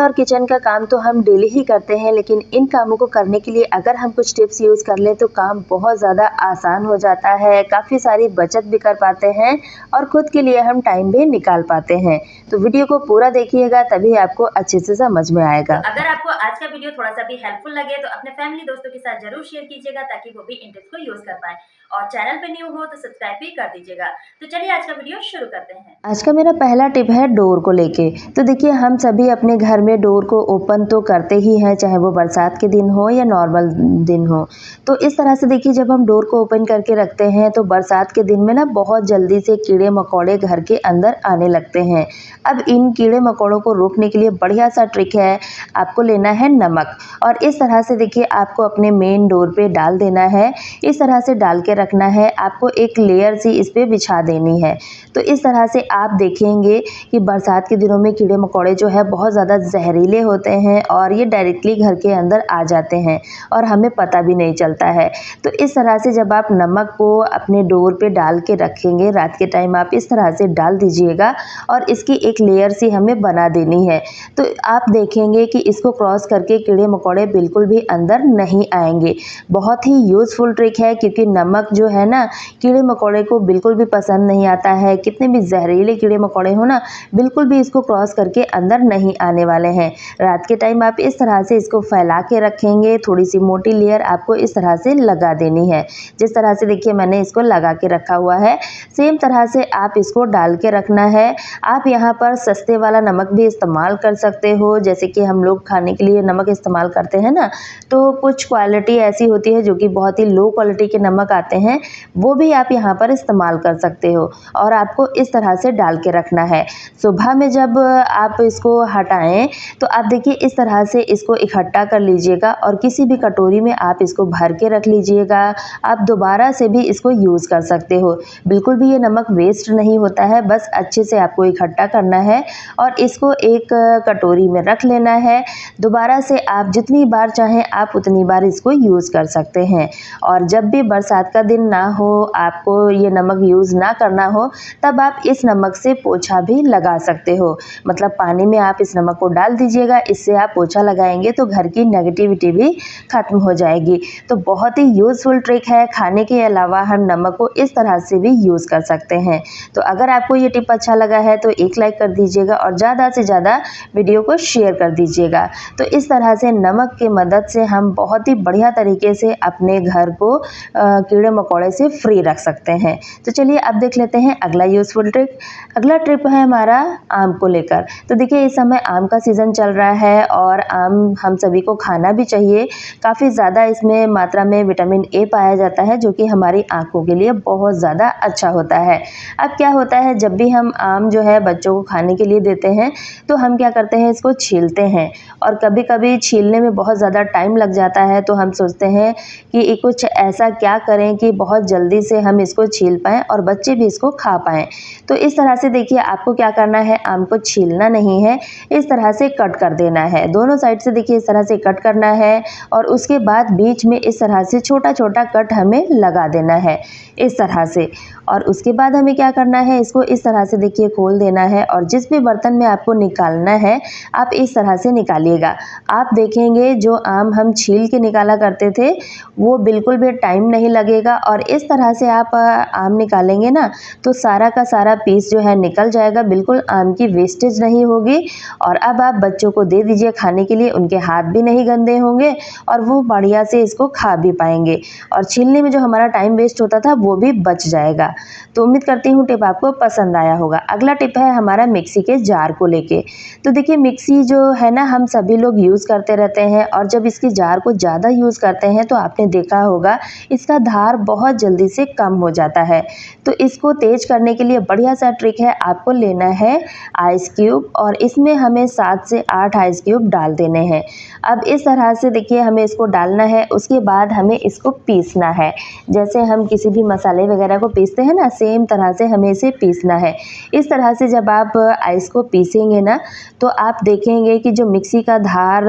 और किचन का काम तो हम डेली ही करते हैं, लेकिन इन कामों को करने के लिए अगर हम कुछ टिप्स यूज़ कर लें तो काम बहुत ज़्यादा आसान हो जाता है, काफ़ी सारी बचत भी कर पाते हैं और खुद के लिए हम टाइम भी निकाल पाते हैं। तो वीडियो को पूरा देखिएगा, तभी आपको अच्छे से समझ में तो आएगा। अगर आपको आज का वीडियो थोड़ा-सा भी हेल्पफुल लगे तो अपने फैमिली दोस्तों के साथ ज़रूर शेयर कीजिएगा ताकि वो भी इन टिप्स को यूज़ कर पाएँ और चैनल पे न्यू हो तो सब्सक्राइब भी कर दीजिएगा। तो चलिए आज का वीडियो शुरू करते हैं। आज का मेरा पहला टिप है डोर को लेके। तो देखिए, हम सभी अपने घर में डोर को ओपन तो करते ही हैं, चाहे वो बरसात के दिन हो या नॉर्मल दिन हो। तो इस तरह से देखिए, जब हम डोर को ओपन करके रखते हैं तो बरसात के दिन में ना बहुत जल्दी से कीड़े मकोड़े घर के अंदर आने लगते हैं। अब इन कीड़े मकोड़ों को रोकने के लिए बढ़िया सा ट्रिक है, आपको लेना है नमक और इस तरह से देखिए आपको अपने मेन डोर पे डाल देना है। इस तरह से डाल के रखना है, आपको एक लेयर सी इस पे बिछा देनी है। तो इस तरह से आप देखेंगे कि बरसात के दिनों में कीड़े मकोड़े जो है बहुत ज़्यादा जहरीले होते हैं और ये डायरेक्टली घर के अंदर आ जाते हैं और हमें पता भी नहीं चलता है। तो इस तरह से जब आप नमक को अपने डोर पे डाल के रखेंगे, रात के टाइम आप इस तरह से डाल दीजिएगा और इसकी एक लेयर सी हमें बना देनी है। तो आप देखेंगे कि इसको क्रॉस करके कीड़े मकोड़े बिल्कुल भी अंदर नहीं आएंगे। बहुत ही यूज़फुल ट्रिक है, क्योंकि नमक जो है ना, कीड़े मकोड़े को बिल्कुल भी पसंद नहीं आता है। कितने भी जहरीले कीड़े मकोड़े हो ना, बिल्कुल भी इसको क्रॉस करके अंदर नहीं आने वाले हैं। रात के टाइम आप इस तरह से इसको फैला के रखेंगे, थोड़ी सी मोटी लेयर आपको इस तरह से लगा देनी है। जिस तरह से देखिए मैंने इसको लगा के रखा हुआ है, सेम तरह से आप इसको डाल के रखना है। आप यहाँ पर सस्ते वाला नमक भी इस्तेमाल कर सकते हो, जैसे कि हम लोग खाने के लिए नमक इस्तेमाल करते हैं ना, तो कुछ क्वालिटी ऐसी होती है जो कि बहुत ही लो क्वालिटी के नमक आते हैं, वो भी आप यहाँ पर इस्तेमाल कर सकते हो और आपको इस तरह से डाल के रखना है। सुबह में जब आप इसको हटाएं तो आप देखिए इस तरह से इसको इकट्ठा कर लीजिएगा और किसी भी कटोरी में आप इसको भर के रख लीजिएगा। आप दोबारा से भी इसको यूज़ कर सकते हो, बिल्कुल भी ये नमक वेस्ट नहीं होता है। बस अच्छे से आपको इकट्ठा करना है और इसको एक कटोरी में रख लेना है। दोबारा से आप जितनी बार चाहें आप उतनी बार इसको यूज़ कर सकते हैं। और जब भी बरसात का दिन ना हो, आपको ये नमक यूज़ ना करना हो, तब आप इस नमक से पोछा भी लगा सकते हो। मतलब पानी में आप इस नमक को डाल दीजिएगा, इससे आप पोछा लगाएंगे तो घर की नेगेटिविटी भी खत्म हो जाएगी। तो बहुत ही यूज़फुल ट्रिक है। खाने के अलावा हम नमक को इस तरह से भी यूज़ कर सकते हैं। तो अगर आपको ये टिप अच्छा लगा है तो एक लाइक कर दीजिएगा और ज़्यादा से ज़्यादा वीडियो को शेयर कर दीजिएगा। तो इस तरह से नमक की मदद से हम बहुत ही बढ़िया तरीके से अपने घर को कीड़े मकोड़े से फ्री रख सकते हैं। तो चलिए अब देख लेते हैं अगला यूज़फुल ट्रिक। अगला ट्रिप है हमारा आम को लेकर। तो देखिए इस समय आम का सीज़न चल रहा है और आम हम सभी को खाना भी चाहिए। काफ़ी ज़्यादा इसमें मात्रा में विटामिन ए पाया जाता है, जो कि हमारी आँखों के लिए बहुत ज़्यादा अच्छा होता है। अब क्या होता है, जब भी हम आम जो है बच्चों को खाने के लिए देते हैं तो हम क्या करते हैं, इसको छीलते हैं और कभी-कभी छीलने में बहुत ज़्यादा टाइम लग जाता है। तो हम सोचते हैं कि कुछ ऐसा क्या करें कि बहुत जल्दी से हम इसको छील पाएँ और बच्चे भी इसको खा पाएँ। तो इस तरह से देखिए आपको क्या करना है, आम को छीलना नहीं है, इस तरह से कट कर देना है। दोनों साइड से देखिए इस तरह से कट करना है और उसके बाद बीच में इस तरह से छोटा-छोटा कट हमें लगा देना है, इस तरह से। और उसके बाद हमें क्या करना है, इसको इस तरह से देखिए खोल देना है और जिस भी बर्तन में आपको निकालना है आप इस तरह से निकालिएगा। आप देखेंगे जो आम हम छील के निकाला करते थे वो बिल्कुल भी टाइम नहीं लगेगा और इस तरह से आप आम निकालेंगे ना तो सारा का सारा पीस जो है निकल जाएगा, बिल्कुल आम की वेस्टेज नहीं होगी। और अब आप बच्चों को दे दीजिए खाने के लिए, उनके हाथ भी नहीं गंदे होंगे और वो बढ़िया से इसको खा भी पाएंगे और छीलने में जो हमारा टाइम वेस्ट होता था वो भी बच जाएगा। तो उम्मीद करती हूँ टिप आपको पसंद आया होगा। अगला टिप है हमारा मिक्सी के जार को लेके। तो देखिए मिक्सी जो है ना, हम सभी लोग यूज़ करते रहते हैं और जब इसकी जार को ज़्यादा यूज़ करते हैं तो आपने देखा होगा इसका धार बहुत जल्दी से कम हो जाता है। तो इसको तेज करने के लिए बढ़िया सा ट्रिक है, आपको लेना है आइस क्यूब और इसमें हमें 7 से 8 आइस क्यूब डाल देने हैं। अब इस तरह से देखिए हमें इसको डालना है, उसके बाद हमें इसको पीसना है। जैसे हम किसी भी मसाले वगैरह को पीसते हैं ना, सेम तरह से हमें इसे पीसना है। इस तरह से जब आप आइस को पीसेंगे ना तो आप देखेंगे कि जो मिक्सी का धार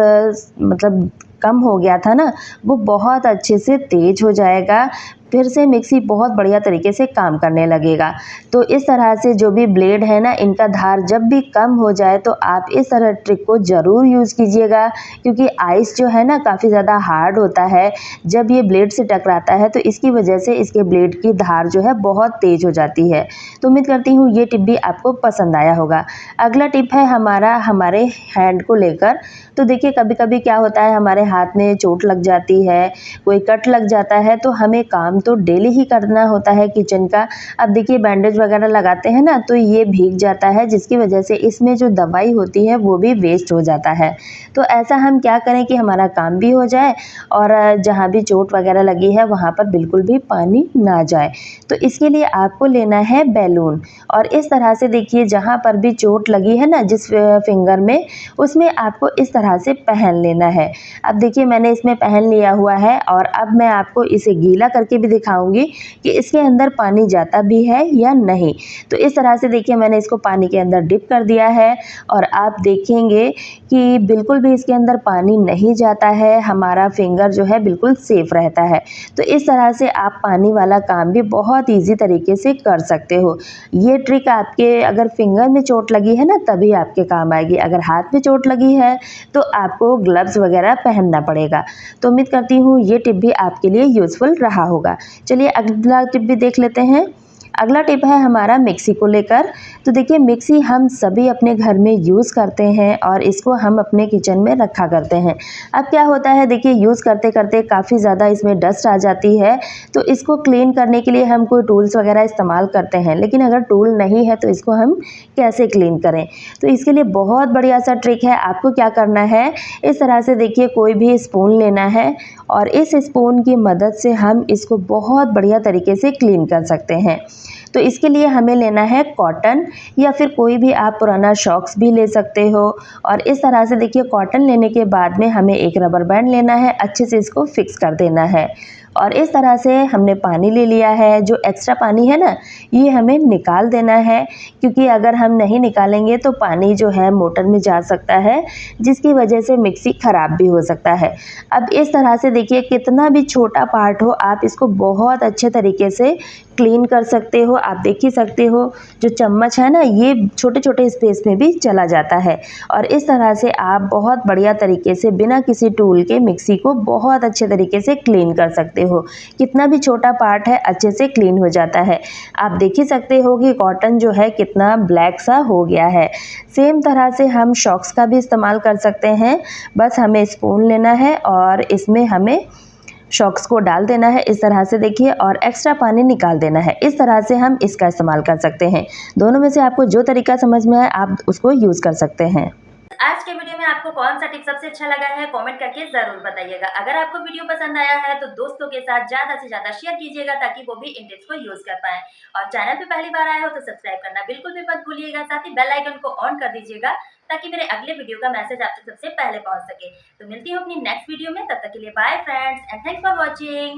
मतलब कम हो गया था ना, वो बहुत अच्छे से तेज़ हो जाएगा। फिर से मिक्सी बहुत बढ़िया तरीके से काम करने लगेगा। तो इस तरह से जो भी ब्लेड है ना, इनका धार जब भी कम हो जाए तो आप इस तरह ट्रिक को ज़रूर यूज़ कीजिएगा, क्योंकि आइस जो है ना काफ़ी ज़्यादा हार्ड होता है। जब ये ब्लेड से टकराता है तो इसकी वजह से इसके ब्लेड की धार जो है बहुत तेज़ हो जाती है। तो उम्मीद करती हूँ ये टिप भी आपको पसंद आया होगा। अगला टिप है हमारे हैंड को लेकर। तो देखिए कभी-कभी क्या होता है, हमारे हाथ में चोट लग जाती है, कोई कट लग जाता है, तो हमें काम तो डेली ही करना होता है किचन का। अब देखिए बैंडेज वगैरह लगाते हैं ना, तो ये भीग जाता है, जिसकी वजह से इसमें जो दवाई होती है वो भी वेस्ट हो जाता है। तो ऐसा हम क्या करें कि हमारा काम भी हो जाए और जहाँ भी चोट वगैरह लगी है वहाँ पर बिल्कुल भी पानी ना जाए। तो इसके लिए आपको लेना है बैलून, और इस तरह से देखिए जहाँ पर भी चोट लगी है ना जिस फिंगर में, उसमें आपको इस तरह से पहन लेना है। अब देखिए मैंने इसमें पहन लिया हुआ है, और अब मैं आपको इसे गीला करके भी दिखाऊंगी कि इसके अंदर पानी जाता भी है या नहीं। तो इस तरह से देखिए मैंने इसको पानी के अंदर डिप कर दिया है, और आप देखेंगे कि बिल्कुल भी इसके अंदर पानी नहीं जाता है, हमारा फिंगर जो है बिल्कुल सेफ रहता है। तो इस तरह से आप पानी वाला काम भी बहुत ईजी तरीके से कर सकते हो। ये ट्रिक आपके अगर फिंगर में चोट लगी है ना तभी आपके काम आएगी, अगर हाथ में चोट लगी है तो आपको ग्लव्स वगैरह पहनना पड़ेगा। तो उम्मीद करती हूँ ये टिप भी आपके लिए यूज़फुल रहा होगा। चलिए अगला टिप भी देख लेते हैं। अगला टिप है हमारा मिक्सी को लेकर। तो देखिए मिक्सी हम सभी अपने घर में यूज़ करते हैं, और इसको हम अपने किचन में रखा करते हैं। अब क्या होता है देखिए, यूज़ करते करते काफ़ी ज़्यादा इसमें डस्ट आ जाती है, तो इसको क्लीन करने के लिए हम कोई टूल्स वगैरह इस्तेमाल करते हैं, लेकिन अगर टूल नहीं है तो इसको हम कैसे क्लीन करें। तो इसके लिए बहुत बढ़िया सा ट्रिक है। आपको क्या करना है, इस तरह से देखिए कोई भी स्पून लेना है, और इस स्पून की मदद से हम इसको बहुत बढ़िया तरीके से क्लीन कर सकते हैं। तो इसके लिए हमें लेना है कॉटन, या फिर कोई भी आप पुराना सॉक्स भी ले सकते हो। और इस तरह से देखिए कॉटन लेने के बाद में हमें एक रबर बैंड लेना है, अच्छे से इसको फिक्स कर देना है। और इस तरह से हमने पानी ले लिया है, जो एक्स्ट्रा पानी है ना ये हमें निकाल देना है, क्योंकि अगर हम नहीं निकालेंगे तो पानी जो है मोटर में जा सकता है, जिसकी वजह से मिक्सी ख़राब भी हो सकता है। अब इस तरह से देखिए कितना भी छोटा पार्ट हो, आप इसको बहुत अच्छे तरीके से क्लीन कर सकते हो। आप देख ही सकते हो जो चम्मच है ना, ये छोटे छोटे स्पेस में भी चला जाता है, और इस तरह से आप बहुत बढ़िया तरीके से बिना किसी टूल के मिक्सी को बहुत अच्छे तरीके से क्लीन कर सकते हो। कितना भी छोटा पार्ट है अच्छे से क्लीन हो जाता है। आप देख ही सकते हो कि कॉटन जो है कितना ब्लैक सा हो गया है। सेम तरह से हम सॉक्स का भी इस्तेमाल कर सकते हैं। बस हमें स्पून लेना है और इसमें हमें सॉक्स को डाल देना है इस तरह से देखिए, और एक्स्ट्रा पानी निकाल देना है। इस तरह से हम इसका इस्तेमाल कर सकते हैं। दोनों में से आपको जो तरीका समझ में आए आप उसको यूज़ कर सकते हैं। आज के वीडियो में आपको कौन सा टिप सबसे अच्छा लगा है, कमेंट करके जरूर बताइएगा। अगर आपको वीडियो पसंद आया है तो दोस्तों के साथ ज्यादा से ज्यादा शेयर कीजिएगा, ताकि वो भी इन टिप्स को यूज कर पाए। और चैनल पे पहली बार आए हो तो सब्सक्राइब करना बिल्कुल भी मत भूलिएगा, साथ ही बेल आइकन को ऑन कर दीजिएगा, ताकि मेरे अगले वीडियो का मैसेज आप तक सबसे पहले पहुंच सके। तो मिलती हूँ अपनी नेक्स्ट वीडियो में, तब तक के लिए bye friends and thanks for watching.